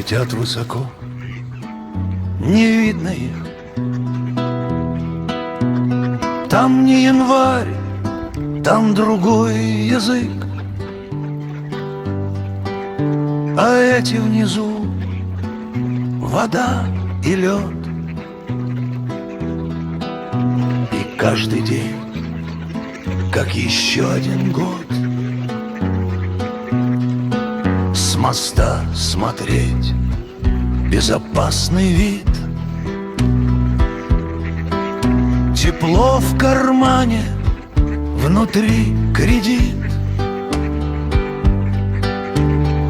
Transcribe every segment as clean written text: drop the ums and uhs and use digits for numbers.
летят высоко, не видно их. Там не январь, там другой язык, а эти внизу вода и лед. И каждый день, как еще один год, с моста смотреть безопасный вид. Тепло в кармане, внутри кредит,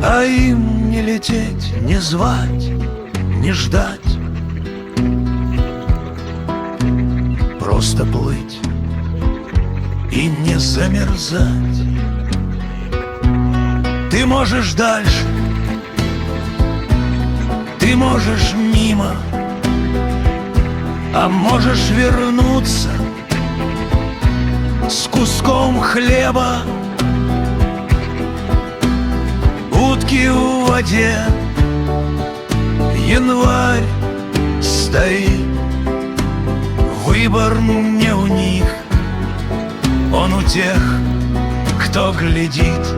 а им не лететь, не звать, не ждать, просто плыть и не замерзать. Ты можешь дальше, ты можешь мимо, а можешь вернуться с куском хлеба. Утки в воде, январь стоит. Выбор не у них, он у тех, кто глядит